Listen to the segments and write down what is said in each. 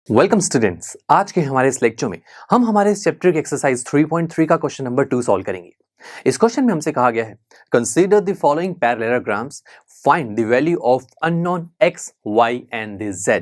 Welcome students. आज के हमारे इस लेक्चर में हम हमारे इस चैप्टर की एक्सरसाइज 3.3 का क्वेश्चन नंबर 2 सॉल्व करेंगे। इस क्वेश्चन में हमसे कहा गया है consider the following parallelograms, find the value of unknown x, y and z।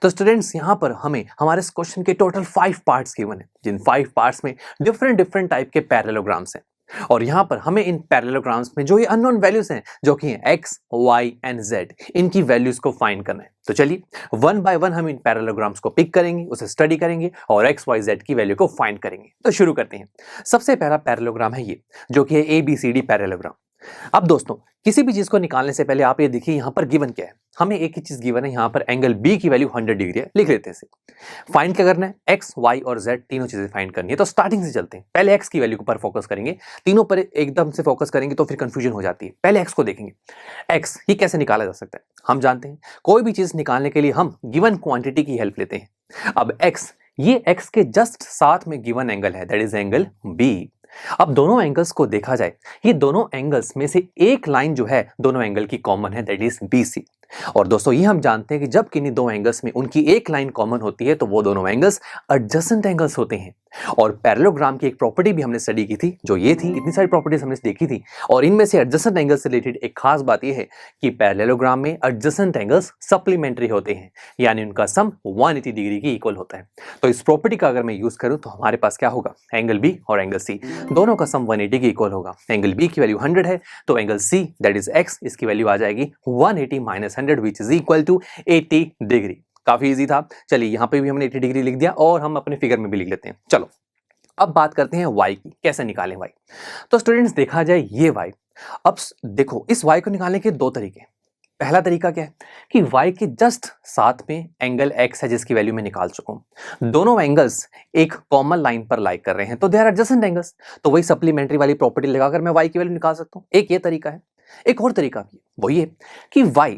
तो स्टूडेंट्स यहाँ पर हमें हमारे इस क्वेश्चन के टोटल 5 पार्ट्स गिवन है, जिन 5 पार्ट्स में डिफरेंट टाइप के पैरेललोग्राम्स हैं और यहाँ पर हमें इन पैरेललोग्राम्स में जो ये अननोन वैल्यूज हैं जो कि हैं x, y एंड z, इनकी वैल्यूज को फाइंड करना है। तो चलिए वन बाय वन हम इन पैरेललोग्राम्स को पिक करेंगे, उसे स्टडी करेंगे और x, y, z की वैल्यू को फाइंड करेंगे। तो शुरू करते हैं। सबसे पहला पैरेललोग्राम है ये, जो कि है ABCD पैरेललोग्राम। अब दोस्तों किसी भी चीज को निकालने से पहले आप ये देखिए यहाँ पर गिवन क्या है। हमें एक ही चीज गिवन है, यहाँ पर एंगल B की वैल्यू 100 डिग्री है। लिख लेते हैं इसे। फाइंड क्या करना है, x, y और z तीनों चीजें फाइंड करनी है। तो स्टार्टिंग से चलते हैं। पहले x की वैल्यू पर फोकस करेंगे, तीनों पर एकदम से फोकस करेंगे तो फिर कंफ्यूजन हो जाती है। पहले x को देखेंगे। x ये कैसे निकाला जा सकता है, हम जानते हैं कोई भी चीज निकालने के लिए हम गिवन क्वांटिटी की हेल्प लेते हैं। अब x, ये x के जस्ट साथ में गिवन एंगल है, दैट इज एंगल B। अब दोनों एंगल्स को देखा जाए, ये दोनों एंगल्स में से एक लाइन जो है दोनों एंगल की कॉमन है, दैट इज BC। और दोस्तों ये हम जानते हैं कि जब किन्हीं दो एंगल्स में उनकी एक लाइन कॉमन होती है तो वो दोनों एंगल्स एडजेसेंट एंगल्स होते हैं। और पैरेललोग्राम की एक प्रॉपर्टी भी हमने स्टडी की थी, जो ये थी, इतनी सारी प्रॉपर्टीज हमने देखी थी और इनमें से एडजेसेंट एंगल से रिलेटेड एक खास बात यह है कि पैरेललोग्राम में एडजेसेंट एंगल्स सप्लीमेंट्री होते हैं, यानी उनका सम 180 डिग्री की इक्वल होता है। तो इस प्रॉपर्टी का अगर मैं यूज करूं तो हमारे पास क्या होगा, एंगल B और एंगल C दोनों का सम 180 की इक्वल होगा। एंगल B की वैल्यू 100 है तो angle C that is x, इसकी वैल्यू आ जाएगी 180 minus 100 which is equal to 80 degree. काफी इजी था। चलिए यहाँ पे भी हमने 80 डिग्री लिख दिया और हम अपने फिगर में भी लिख लेते हैं। चलो अब बात करते हैं y की, कैसे निकालें y। तो स्टूडेंट्स देखा जाए ये y, अब देखो इस y को निकालने के दो तरीके हैं। पहला तरीका क्या है कि y के जस्ट साथ में एंगल x है जिसकी वैल्यू मैं निकाल चुका हूं। दोनों एंगल्स एक कॉमन लाइन पर लाइक कर रहे हैं तो दे आर एडजेसेंट एंगल्स, तो वही सप्लीमेंट्री वाली प्रॉपर्टी लगाकर मैं y की वैल्यू निकाल सकता हूं। एक ये तरीका है। एक और तरीका भी है, वो ये कि y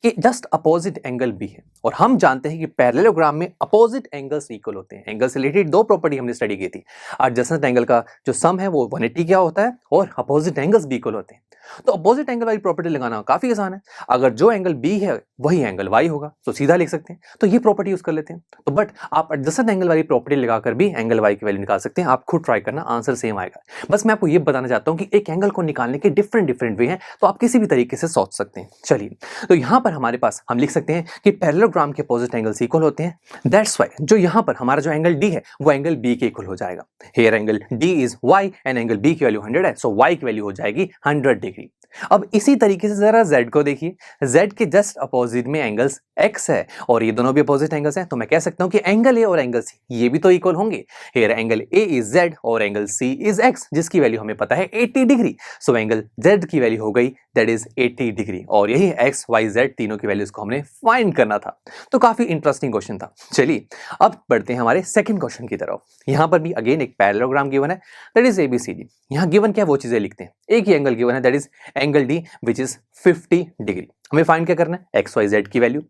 कि जस्ट अपोजिट एंगल B है और हम जानते हैं कि पैरेललोग्राम में अपोजिट एंगल्स इक्वल होते हैं। एंगल से रिलेटेड दो प्रॉपर्टी हमने स्टडी की थी। एडजेसेंट एंगल का जो सम है वो 180 क्या होता है और अपोजिट एंगल्स भी इक्वल होते हैं। तो अपोजिट एंगल वाली प्रॉपर्टी लगाना काफी आसान है। अगर जो एंगल B है वही एंगल Y होगा तो सीधा लिख सकते हैं, तो ये प्रॉपर्टी यूज कर लेते हैं। तो बट आप एडजेसेंट एंगल वाली प्रॉपर्टी लगाकर भी एंगल Y की वैल्यू निकाल सकते हैं। आप खुद ट्राई करना, आंसर सेम आएगा। बस मैं आपको ये बताना चाहता हूँ कि एक एंगल को निकालने के डिफरेंट वे हैं, तो आप किसी भी तरीके से सोच सकते हैं। चलिए तो यहाँ पर हमारे पास हम लिख सकते हैं कि पैरेललोग्राम के अपोजिट एंगल्स इक्वल होते हैं। दैट्स व्हाई जो यहाँ पर हमारा जो एंगल D है वो एंगल B के इक्वल हो जाएगा। Here angle D is Y and angle B की वैल्यू 100 है, सो Y की वैल्यू हो जाएगी 100 डिग्री। अब इसी तरीके से जरा Z को देखिए। Z के जस्ट अपोजिट में एंगल्स X है और ये दोनों भी अपोजिट एंगल्स हैं, तो मैं कह सकता हूं कि एंगल A और एंगल C ये भी तो इक्वल होंगे। Here angle A is Z और एंगल C इज X, जिसकी वैल्यू हमें पता है 80 डिग्री। सो एंगल Z की वैल्यू हो गई दैट इज 80 डिग्री और यही X, Y, Z तीनों की वैल्यूज को हमने फाइंड करना था। तो काफी इंटरेस्टिंग क्वेश्चन था। चलिए अब बढ़ते हैं हमारे सेकंड क्वेश्चन की तरफ। यहाँ पर भी अगेन एक पैरेललोग्राम गिवन है, दैट इज ABCD। यहाँ गिवन क्या वो चीजें लिखते हैं। एक ही एंगल गिवन है, that is angle D which is 50 degree. हमें फाइंड क्या करना है, x, y, z की वैल्यू।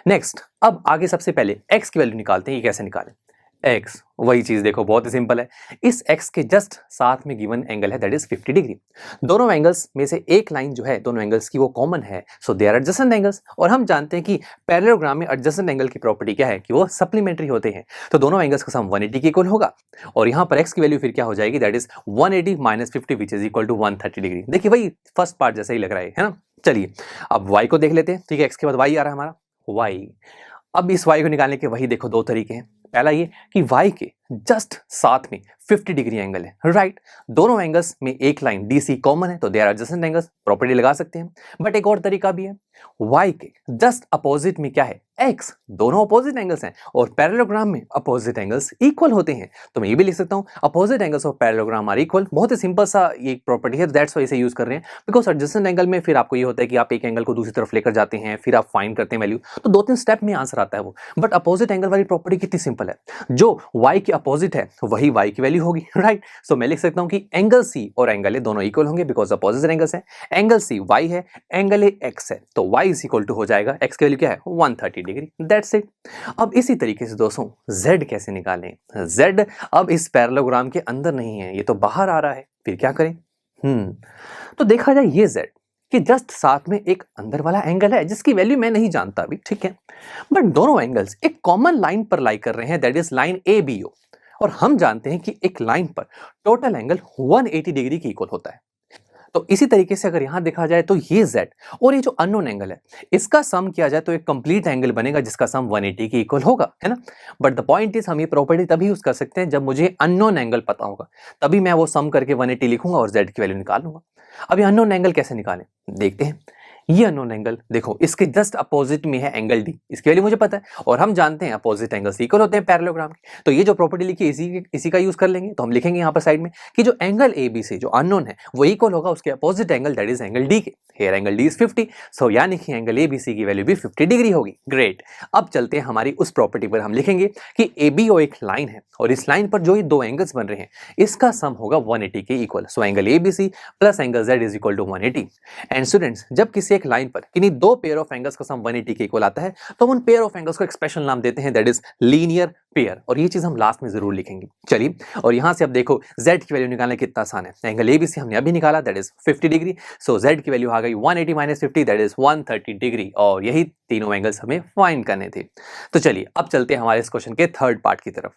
नेक्स्ट अब आगे सबसे पहले x की वैल्यू निकालते हैं। ये कैसे निकालें, x वही चीज देखो बहुत ही सिंपल है। इस x के जस्ट साथ में गिवन एंगल है दैट इज 50 डिग्री। दोनों एंगल्स में से एक लाइन जो है दोनों एंगल्स की वो कॉमन है, सो दे आर एडजेसेंट एंगल्स। और हम जानते हैं कि पैरेललोग्राम में एडजेसेंट एंगल की प्रॉपर्टी क्या है कि वो सप्लीमेंट्री होते हैं, तो दोनों एंगल्स का सम 180 के इक्वल होगा। और यहाँ पर x की वैल्यू फिर क्या हो जाएगी, that is 180 minus 50 which is equal to 130 degree. देखिए वही फर्स्ट पार्ट जैसा ही लग रहा है ना। चलिए अब y को देख लेते हैं। ठीक है, x के बाद y आ रहा है हमारा y। अब इस y को निकालने के वही देखो दो तरीके हैं। पहला ये कि y के जस्ट साथ में 50 डिग्री एंगल है, राइट। दोनों एंगल्स में एक लाइन DC कॉमन है तो they are adjacent angles, property लगा सकते हैं। बट एक और तरीका भी है, y के जस्ट अपोजिट में क्या है, x। दोनों अपोजिट एंगल्स हैं और पैरेललोग्राम में अपोजिट एंगल्स इक्वल होते हैं, तो मैं ये भी लिख सकता हूँ opposite angles of parallelogram are equal. बहुत ही सिंपल सा ये प्रॉपर्टी है, दैट्स व्हाई इसे यूज कर रहे हैं। बिकॉज एडजेसेंट एंगल में फिर आपको ये होता है कि आप एक एंगल को दूसरी तरफ लेकर जाते हैं, फिर आप फाइंड करते हैं वैल्यू, तो 2-3 स्टेप में आंसर आता है वो। बट अपोजिट एंगल वाली प्रॉपर्टी कितनी सिंपल है, जो y के अपोजिट है वही y की वैल्यू होगी, राइट। सो मैं लिख सकता हूं कि एंगल C और एंगल A दोनों इक्वल होंगे बिकॉज अपोजिट एंगल्स हैं। एंगल C y है, एंगल A x है, तो y इज इक्वल टू हो जाएगा, x की वैल्यू क्या है 130 डिग्री, दैट्स इट। अब इसी तरीके से दोस्तों z कैसे निकालें। z अब इस पैरेललोग्राम के अंदर नहीं है, ये तो बाहर आ रहा है, फिर क्या करें। तो देखा जाए ये z कि जस्ट साथ में एक अंदर वाला एंगल है जिसकी वैल्यू मैं नहीं जानता अभी, ठीक है, बट दोनों एंगल्स एक कॉमन लाइन पर लाई कर रहे हैं, दैट इज लाइन ABO, और हम जानते हैं कि एक लाइन पर टोटल एंगल 180 डिग्री के इक्वल होता है। तो इसी तरीके से अगर यहां देखा जाए तो ये Z और ये जो अननोन एंगल है इसका सम किया जाए तो एक कंप्लीट एंगल बनेगा जिसका सम 180 के इक्वल होगा, है ना। बट द पॉइंट इज हम ये प्रॉपर्टी तभी यूज कर सकते हैं जब मुझे अननोन एंगल पता होगा, तभी मैं वो सम करके 180 लिखूंगा और Z की वैल्यू निकाल लूंगा। अब ये अननोन एंगल कैसे निकालें देखते हैं। ये अननोन एंगल देखो इसके जस्ट अपोजिट में है एंगल D, इसकी वैल्यू मुझे पता है और हम जानते हैं अपोजिट एंगल्स इक्वल होते हैं पैरेललोग्राम के। तो ये जो प्रॉपर्टी लिखी है इसी का यूज कर लेंगे। तो हम लिखेंगे यहाँ पर साइड में कि जो एंगल ABC जो अननोन है वो इक्वल होगा उसके opposite angle that is angle D के। हेयर एंगल D इज 50, सो यानी कि एंगल ABC की वैल्यू भी 50 डिग्री होगी। ग्रेट, अब चलते हैं हमारी उस प्रॉपर्टी पर। हम लिखेंगे कि ABO एक लाइन है और इस लाइन पर जो ये दो एंगल्स बन रहे हैं इसका सम होगा 180 के equal. So angle ABC plus angle Z is equal to 180। And students, जब किसी एक लाइन पर किन्हीं दो पेयर ऑफ एंगल्स का सम 180 के इक्वल आता है तो हम उन पेयर ऑफ एंगल्स को एक स्पेशल नाम देते हैं दैट इज लीनियर पेयर, और ये चीज हम लास्ट में जरूर लिखेंगे। चलिए, और यहां से अब देखो Z की वैल्यू निकालना कितना आसान है। एंगल ABC हमने अभी निकाला that is 50 degree, so Z की वैल्यू आ गई 180 माइनस 50 दैट इज 130 डिग्री, और यही तीनों एंगल्स हमें फाइंड करने थे। तो चलिए अब चलते हैं हमारे इस क्वेश्चन के थर्ड पार्ट की तरफ।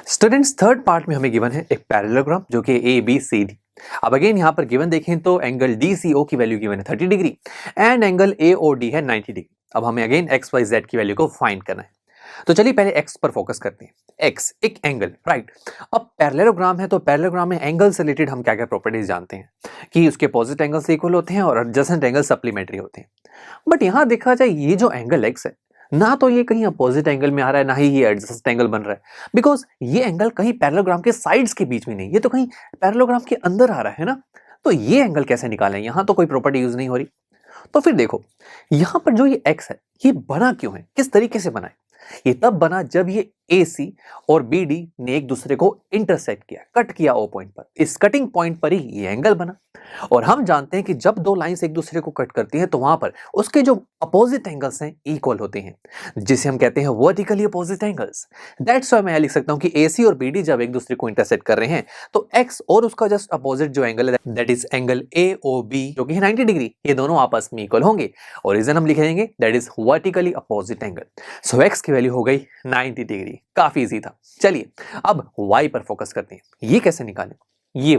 स्टूडेंट्स, थर्ड पार्ट में हमें गिवन है एक पैरेललोग्राम जो कि ABCD। अब अगेन यहां पर गिवन देखें तो एंगल DCO की वैल्यू गिवन है 30 डिग्री एंड एंगल AOD है 90 डिग्री। अब हमें अगेन XYZ की वैल्यू को फाइंड करना है। तो चलिए पहले X पर फोकस करते हैं। X एक एंगल, राइट। अब पैरेललोग्राम है तो पैरेललोग्राम में एंगल से रिलेटेड हम क्या क्या प्रॉपर्टीज जानते हैं कि उसके अपोजिट एंगल से इक्वल होते हैं और एडजेसेंट एंगल सप्लीमेंट्री होते हैं। बट यहां देखा जाए ये जो एंगल X है ना तो ये कहीं अपोजिट एंगल में आ रहा है ना ही ये एडजेसेंट एंगल बन रहा है, बिकॉज ये एंगल कहीं पैरेललोग्राम के साइड्स के बीच में नहीं, ये तो कहीं पैरेललोग्राम के अंदर आ रहा है ना। तो ये एंगल कैसे निकालें, यहां तो कोई प्रॉपर्टी यूज नहीं हो रही। तो फिर देखो यहां पर जो ये X है ये बना क्यों है, किस तरीके से बना है। ये तब बना जब ये AC और BD ने एक दूसरे को इंटरसेक्ट किया, कट किया O पॉइंट पर। इस कटिंग पॉइंट पर ही ये एंगल बना। और हम जानते हैं कि जब दो लाइंस एक दूसरे को कट करती हैं तो वहां पर उसके जो अपोजिट एंगल्स हैं इक्वल होते हैं, जिसे हम कहते हैं vertically opposite angles. That's why मैं लिख सकता हूं कि AC और BD जब एक दूसरे को इंटरसेक्ट कर रहे हैं तो X और उसका जस्ट अपोजिट जो एंगल है दैट इज एंगल AOB जो कि है 90 डिग्री, ये दोनों आपस में इक्वल होंगे और रीजन हम लिखेंगे that is vertically opposite angle. So X की वैल्यू हो गई 90 डिग्री, काफी इजी था। चलिए अब Y पर फोकस करते हैं। ये कैसे निकालें, ये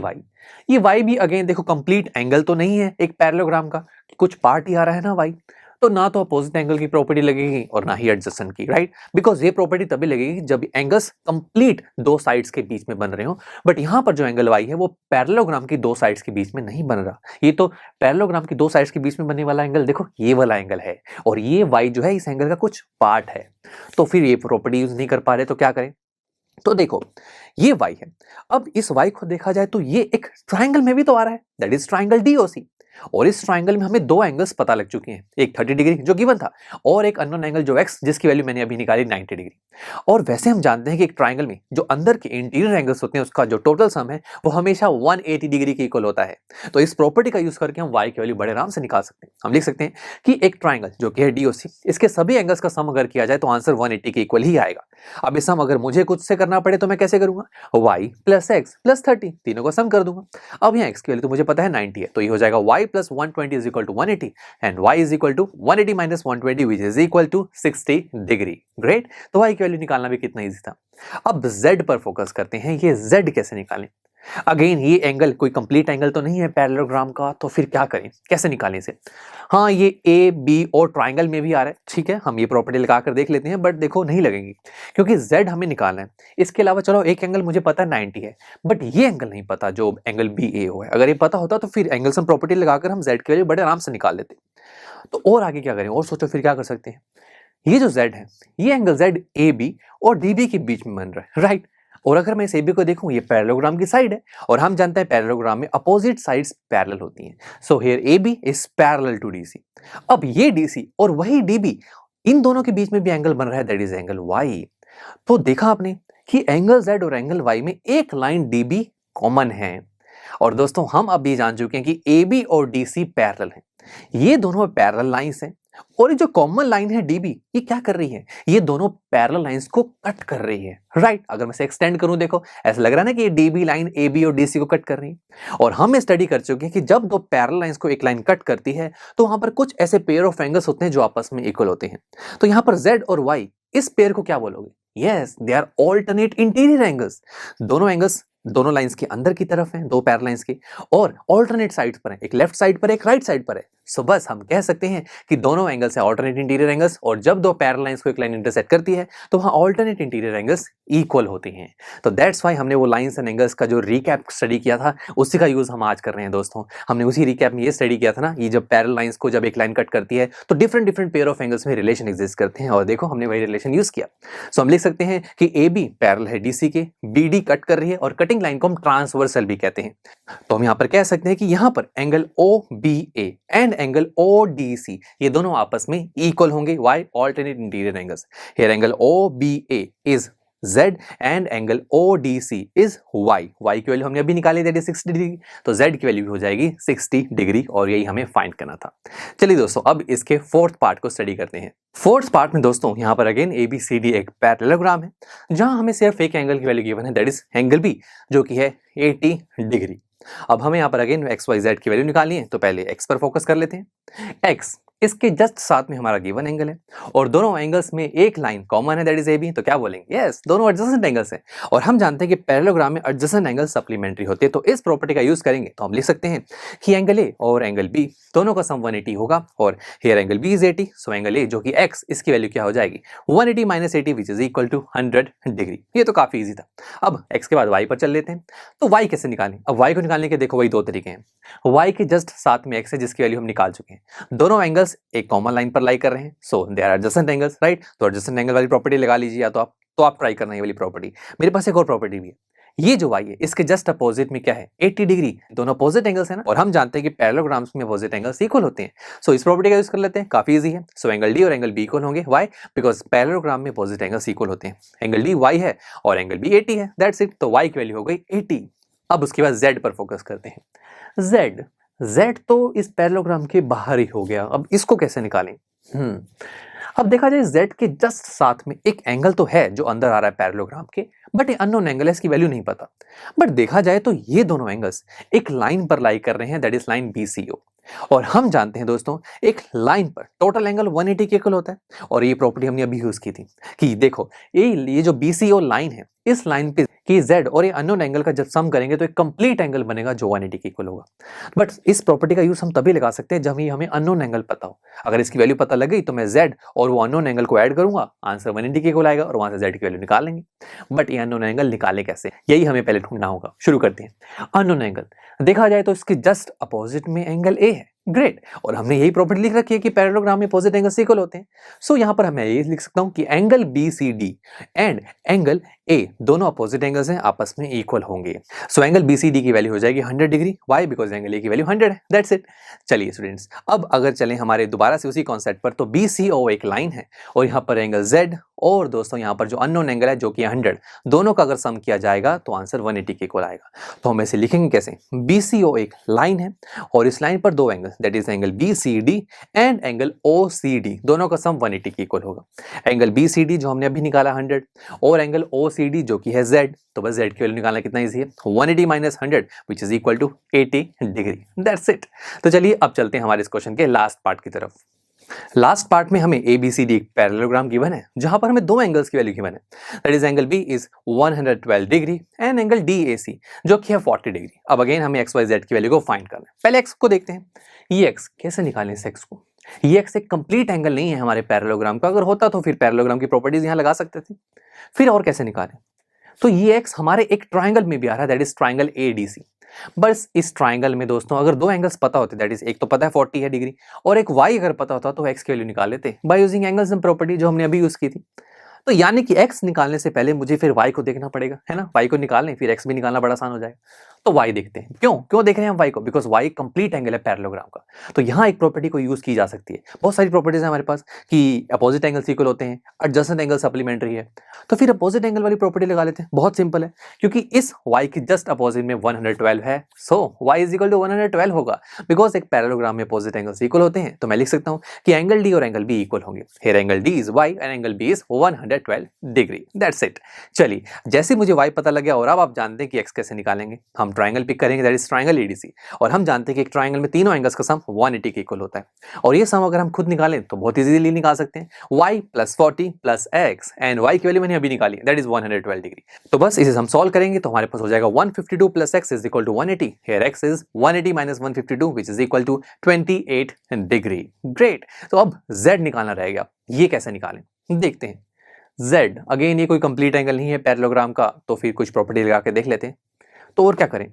Y भी अगेन देखो कंप्लीट एंगल तो नहीं है एक पैरेललोग्राम का, कुछ पार्ट ही आ रहा है ना Y, तो ना तो अपोजिट एंगल की प्रॉपर्टी लगेगी और ना ही एडजेसेंट की, राइट। बिकॉज ये प्रॉपर्टी तभी लगेगी जब एंगल्स कंप्लीट दो साइड्स के बीच में बन रहे हो। बट यहां पर जो एंगल Y है वो पैरेललोग्राम की दो साइड्स के बीच में नहीं बन रहा, ये तो पैरेललोग्राम की दो साइड्स के बीच में बनने वाला एंगल देखो ये वाला एंगल है और ये Y जो है इस एंगल का कुछ पार्ट है। तो फिर ये प्रॉपर्टी यूज नहीं कर पा रहे तो क्या करें। तो देखो ये Y है, अब इस Y को देखा जाए तो ये एक ट्राइंगल में भी तो आ रहा है दैट इज ट्राइंगल DOC, और इस ट्राइंगल में हमें दो एंगल्स पता लग चुके हैं, एक 30 डिग्री जो गिवन था और एक अननोन एंगल जो X जिसकी वैल्यू मैंने अभी निकाली 90 डिग्री। और वैसे हम जानते हैं कि एक ट्राइंगल में जो अंदर के इंटीरियर एंगल्स होते हैं उसका जो टोटल सम है वो हमेशा 180 डिग्री के इक्वल होता है। तो इस प्रॉपर्टी का यूज करके हम Y की वैल्यू बड़े आराम से निकाल सकते हैं। हम लिख सकते हैं कि एक ट्राइंगल जो कि है DOC, इसके सभी एंगल्स का सम अगर किया जाए तो आंसर 180 के इक्वल ही आएगा। अब इस सम अगर मुझे कुछ से करना पड़े तो मैं कैसे करूंगा, Y प्लस X प्लस 30 तीनों को सम कर दूंगा। अब यहाँ X की वैल्यू तो मुझे पता है 90 है, तो ये हो जाएगा Y plus 120 is equal to 180 and Y is equal to 180 minus 120 which is equal to 60 degree. Great, तो Y की वैल्यू निकालना भी कितना इजी था। अब Z पर फोकस करते हैं, ये Z कैसे निकालें। अगेन ये एंगल कोई कंप्लीट एंगल तो नहीं है पैरेललोग्राम का, तो फिर क्या करें, कैसे निकालें इसे। हाँ ये A B और ट्राइंगल में भी आ रहा है, ठीक है हम ये प्रॉपर्टी लगा कर देख लेते हैं, बट देखो नहीं लगेंगी क्योंकि Z हमें निकालना है। इसके अलावा चलो एक एंगल मुझे पता है 90 है, बट ये एंगल नहीं पता जो एंगल BAO है। अगर ये पता होता तो फिर एंगल सम प्रॉपर्टी लगाकर हम Z की वैल्यू बड़े आराम से निकाल लेते। तो और आगे क्या करें, और सोचो फिर क्या कर सकते हैं। ये जो Z है ये एंगल Z AB और DB के बीच में बन रहा है, राइट। और अगर मैं इस AB को देखूं ये पैरेललोग्राम की साइड है और हम जानते हैं पैरेललोग्राम में अपोजिट साइड्स पैरेलल होती हैं। So here AB is parallel to DC। अब ये DC और वही DB इन दोनों के बीच में भी एंगल बन रहा है दैट इज एंगल Y। तो देखा आपने कि एंगल Z और एंगल Y में एक लाइन DB कॉमन है। और दोस्तों हम अब ये जान चुके हैं कि AB और DC पैरेलल हैं, ये दोनों पैरेलल लाइंस हैं। और ये जो कॉमन लाइन है डीबी, ये क्या कर रही है, ये दोनों पैरेलल लाइंस को कट कर रही है, राइट। अगर मैं इसे एक्सटेंड करूं, देखो ऐसा लग रहा है ना कि ये डीबी लाइन एबी और डीसी को कट कर रही है। और हम स्टडी कर चुके हैं कि जब दो पैरेलल लाइंस को एक लाइन कट करती है तो वहां पर कुछ ऐसे पेयर ऑफ एंगल्स होते हैं जो आपस में इक्वल होते हैं। तो यहां पर जेड और वाई, इस पेयर को क्या बोलोगे? Yes, they are alternate interior angles. दोनों एंगल्स दोनों लाइंस के अंदर की तरफ हैं, दो पैरेलल लाइंस के, और ऑल्टरनेट साइड्स पर है, एक लेफ्ट साइड पर एक राइट साइड पर है। सो बस हम कह सकते हैं कि दोनों एंगल्स है ऑल्टरनेट इंटीरियर एंगल्स, और जब दो पैरेलल लाइंस को एक लाइन इंटरसेक्ट करती है तो वहां ऑल्टरनेट इंटीरियर एंगल्स इक्वल होती हैं। तो दैट्स व्हाई हमने वो लाइंस एंड एंगल्स का जो रिकैप स्टडी किया था उसी का यूज हम आज कर रहे हैं दोस्तों। हमने उसी रिकैप में ये स्टडी किया था ना, ये जब पैरेलल लाइंस को जब एक लाइन कट करती है तो different different pair of angles में रिलेशन एग्जिस्ट करते हैं, और देखो हमने वही रिलेशन यूज किया। सो हम लिख सकते हैं कि ए बी पैरेलल है डीसी के, बी डी कट कर रही है, और कटिंग लाइन को हम ट्रांसवर्सल भी कहते हैं। तो हम यहाँ पर कह सकते हैं कि यहाँ पर angle O B A and angle O D C, ये दोनों आपस में इक्वल होंगे। Why? Alternate interior angles. Here angle O B A is Z and angle ODC is Y। Y की वैल्यू हमने अभी निकाली, दैट इज 60 डिग्री, तो Z की वैल्यू हो जाएगी 60 डिग्री, और यही हमें फाइंड करना था। चलिए दोस्तों, अब इसके फोर्थ पार्ट को स्टडी करते हैं। फोर्थ पार्ट में दोस्तों यहाँ पर अगेन ABCD एक पैरेललोग्राम है, जहां हमें सिर्फ एक एंगल की वैल्यू गिवन है, दैट इज एंगल B, जो कि है 80 डिग्री। अब हमें यहाँ पर अगेन XYZ की वैल्यू निकालनी है, तो पहले X पर फोकस कर लेते हैं। X इसके जस्ट साथ में हमारा गिवन एंगल है, और दोनों एंगल्स में एक लाइन कॉमन है, दैट इज AB, तो क्या बोलेंगे? यस, दोनों एडजेसेंट एंगल्स हैं। और हम जानते हैं कि पैरेललोग्राम में एडजेसेंट एंगल सप्लीमेंट्री होते हैं, तो इस प्रॉपर्टी का यूज करेंगे तो हम लिख सकते हैं कि एंगल A और एंगल B दोनों का सम 180 होगा, और here angle B is 80, so angle A जो कि X, इसकी वैल्यू क्या हो जाएगी? 180 minus 80 which is equal to 100 degree. ये तो काफी इजी था। अब X के बाद Y पर चल लेते हैं, तो Y कैसे निकालें? अब Y को निकालने के देखो वही दो तरीके हैं। Y के जस्ट साथ में X है, जिसकी वैल्यू हम निकाल चुके हैं। दोनों एंगल्स एक कॉमन लाइन पर लाई कर रहे हैं, so they are adjacent angles, right. तो एडजेसेंट एंगल वाली प्रॉपर्टी लगा लीजिए, या तो आप ट्राई करना ये वाली प्रॉपर्टी। मेरे पास एक और प्रॉपर्टी भी है, ये जो Y है इसके जस्ट अपोजिट में क्या है? 80 डिग्री। दोनों अपोजिट एंगल्स है ना, और हम जानते हैं कि पैरेललोग्राम्स में अपोजिट एंगल्स इक्वल होते हैं। सो इस प्रॉपर्टी का यूज कर लेते हैं, काफी इजी है। सो एंगल D और एंगल B इक्वल होंगे। व्हाई? बिकॉज पैरेललोग्राम में अपोजिट एंगल्स इक्वल होते हैं। एंगल D Y है और एंगल B 80 है, दैट्स इट। तो Y की वैल्यू हो गई 80। अब उसके बाद Z पर फोकस करते हैं। Z तो इस पैरेललोग्राम के बाहर ही हो गया, अब इसको कैसे निकालें? अब देखा जाए Z के जस्ट साथ में एक एंगल तो है जो अंदर आ रहा है पैरेललोग्राम के, बट ये अननोन एंगल है, इसकी वैल्यू नहीं पता। बट देखा जाए तो ये दोनों एंगल्स एक लाइन पर लाई कर रहे हैं, दैट इज लाइन BCO। और हम जानते हैं दोस्तों, एक लाइन पर टोटल एंगल 180 के इक्वल होता है, और ये प्रॉपर्टी हमने अभी यूज की थी कि देखो ये जो BCO लाइन है, इस लाइन पे कि Z और ये अननोन एंगल का जब सम करेंगे तो एक कंप्लीट एंगल बनेगा जो 180 के इक्वल होगा। बट इस प्रॉपर्टी का यूज हम तभी लगा सकते हैं जब हमें अननोन एंगल पता हो। अगर इसकी वैल्यू पता लग गई तो मैं Z और वो अननोन एंगल को ऐड करूंगा, आंसर 180 के इक्वल आएगा, और वहां से Z की वैल्यू निकाल लेंगे। बट ये अननोन एंगल निकाले कैसे, यही हमें पहले ढूंढना होगा। शुरू करते हैं। अननोन एंगल देखा जाए तो इसके जस्ट अपोजिट में एंगल A है, ग्रेट। और हमने यही प्रॉपर्टी लिख रखी है कि पैरेललोग्राम में अपोजिट एंगल्स इक्वल होते हैं। सो यहां पर मैं ये लिख सकता हूं कि angle BCD and angle A दोनों अपोजिट एंगल्स हैं, आपस में इक्वल होंगे। सो एंगल BCD की वैल्यू हो जाएगी 100 degree. Why? Because angle A की वैल्यू 100 है, दैट्स इट। चलिए स्टूडेंट्स, अब अगर चलें हमारे दोबारा से उसी कॉन्सेप्ट पर, तो BCO एक लाइन है, और यहाँ पर एंगल Z, और दोस्तों यहाँ पर जो अननोन एंगल है जो कि 100, दोनों का अगर सम किया जाएगा तो आंसर 180 के इक्वल आएगा। तो हम ऐसे लिखेंगे कैसे? BCO एक लाइन है, और इस लाइन पर दो angle, that is angle BCD and angle OCD, दोनों का सम 180 के इक्वल होगा। एंगल BCD जो हमने अभी निकाला 100, और एंगल OCD जो कि है Z, तो बस Z की वैल्यू निकालना कितना इजी है, 180 minus 100 which is equal to 80 degree, that's it. तो चलिए अब चलते हैं हमारे इस क्वेश्चन के लास्ट पार्ट की तरफ। लास्ट पार्ट में हमें ABCD एक पैरेललोग्राम गिवन है, जहां पर हमें दो एंगल्स की वैल्यू गिवन है, that is angle B is 112 degree and angle DAC जो कि है 40 डिग्री। अब अगेन हमें XYZ की वैल्यू को फाइंड करना है। पहले X को देखते हैं, ये X कैसे निकालें इस X को? ये X एक कंप्लीट एंगल नहीं है हमारे पैरेललोग्राम का, अगर होता तो फिर पैरेललोग्राम की प्रॉपर्टीज यहां लगा सकते थे। फिर और कैसे निकालें? तो ये X हमारे एक ट्राइंगल में भी आ रहा है, दैट इज ट्राइंगल ADC। बस इस ट्राइंगल में दोस्तों अगर दो एंगल्स पता होते, दैट इज एक तो पता है 40 है डिग्री, और एक Y अगर पता होता तो X की वैल्यू निकाल लेते by using angles and property जो हमने अभी यूज की थी। तो यानी कि x निकालने से पहले मुझे फिर y को देखना पड़ेगा, है ना। y को निकालने फिर x भी निकालना बड़ा आसान हो जाएगा। तो y देखते हैं। क्यों देख रहे हैं हम y को? बिकॉज y कंप्लीट एंगल है पैरेललोग्राम का। तो यहाँ एक प्रॉपर्टी को यूज की जा सकती है। बहुत सारी प्रॉपर्टीज है हमारे पास कि अपोजिट एंगल्स इक्वल होते हैं, एडजेसेंट एंगल सप्लीमेंट्री है। तो फिर अपोजिट एंगल वाली प्रॉपर्टी लगा लेते हैं। बहुत सिंपल है, क्योंकि इस y के जस्ट अपोजिट में 112 है, सो y इज इक्वल टू 112 होगा। बिकॉज एक पैरेललोग्राम में अपोजिट एंगल्स इक्वल होते हैं, तो मैं लिख सकता हूँ कि एंगल d और एंगल b इक्वल होंगे। Here angle d is y and angle b is 112 degree. That's it. चलिए, जैसे मुझे y पता लग गया और अब आप जानते हैं कि x कैसे निकालेंगे। हम ट्राइंगल पिक करेंगे, दैट इज ट्राइंगल एडीसी। और हम जानते हैं कि एक ट्राइंगल में तीनों एंगल्स का सम 180 के इक्वल होता है। और ये सम अगर हम खुद निकालें तो बहुत इजीली निकाल सकते हैं। y plus 40 plus x and y की वैल्यू मैंने अभी निकाली, दैट इज 112 डिग्री। तो बस इसे हम सॉल्व करेंगे तो हमारे पास हो जाएगा 152 plus x is equal to 180। Here x is 180 minus 152 which is equal to 28 degree. Great. तो अब z निकालना रहेगा। ये कैसे निकालें देखते हैं। z अगेन ये कोई कंप्लीट एंगल नहीं है पैरेललोग्राम का, तो फिर कुछ प्रॉपर्टी लगा के देख लेते हैं। तो और क्या करें,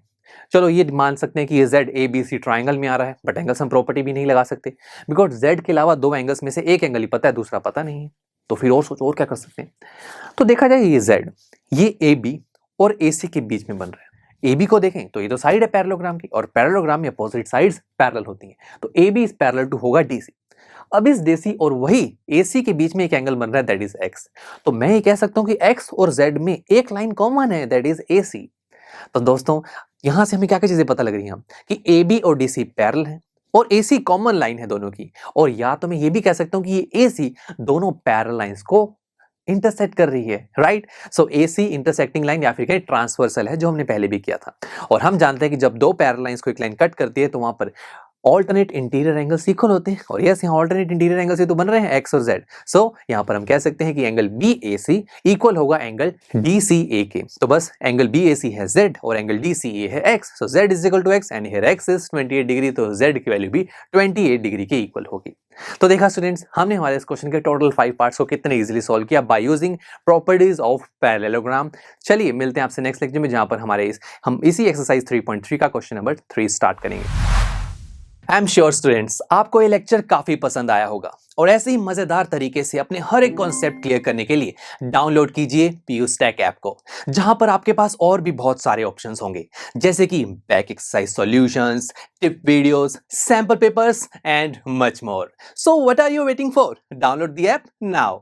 चलो ये मान सकते हैं कि ये z a b c triangle में आ रहा है, बट एंगल्स हम प्रॉपर्टी भी नहीं लगा सकते बिकॉज z के अलावा दो एंगल्स में से एक एंगल ही पता है, दूसरा पता नहीं है। तो फिर और सोचो और क्या कर सकते हैं। तो देखा जाए ये z ये a b और a c के बीच में बन रहा है। a b को देखें तो ये तो साइड है पैरेललोग्राम की, और पैरेललोग्राम में अपोजिट साइड्स पैरेलल होती हैं, तो a b is parallel to होगा d c। अब इस DC और वही AC के बीच में एक एंगल बन रहा है, दैट इज x। तो मैं ये कह सकता हूं कि x और z में एक लाइन कॉमन है, दैट इज AC। तो दोस्तों यहां से हमें क्या क्या चीजें पता लग रही हैं कि AB और DC पैरेलल हैं और AC कॉमन लाइन है दोनों की। और या तो मैं ये भी कह सकता हूं कि ये AC दोनों पैरेलल लाइंस को इंटरसेक्ट कर रही है, राइट। सो AC इंटरसेक्टिंग लाइन या फिर कहें ट्रांसवर्सल है, जो हमने पहले भी किया था। और हम जानते हैं कि जब दो पैरेलल लाइंस को एक लाइन कट करती है तो वहां पर ऑल्टरनेट इंटीरियर एंगल्स इक्वल होते हैं। और यस, यहाँ ऑल्टरनेट इंटीरियर एंगल से तो बन रहे हैं x और z। सो यहाँ पर हम कह सकते हैं कि एंगल BAC इक्वल होगा एंगल DCA के। तो बस एंगल BAC है z और एंगल DCA है x। So z is equal to x and here x is 28 degree, तो z की वैल्यू भी 28 डिग्री के इक्वल होगी। तो देखा स्टूडेंट्स, हमने हमारे इस क्वेश्चन के टोटल 5 पार्ट्स को कितने इजीली सॉल्व किया by using properties of parallelogram. चलिए मिलते हैं आपसे नेक्स्ट लेक्चर में, जहां पर हम इसी एक्सरसाइज 3.3 का क्वेश्चन नंबर 3 स्टार्ट करेंगे। आई एम श्योर स्टूडेंट्स आपको ये लेक्चर काफी पसंद आया होगा, और ऐसे ही मजेदार तरीके से अपने हर एक कॉन्सेप्ट क्लियर करने के लिए डाउनलोड कीजिए PUSTACK ऐप को, जहां पर आपके पास और भी बहुत सारे ऑप्शंस होंगे, जैसे कि back exercise solutions, tip videos, sample papers and much more. So what are you waiting for? Download the app now.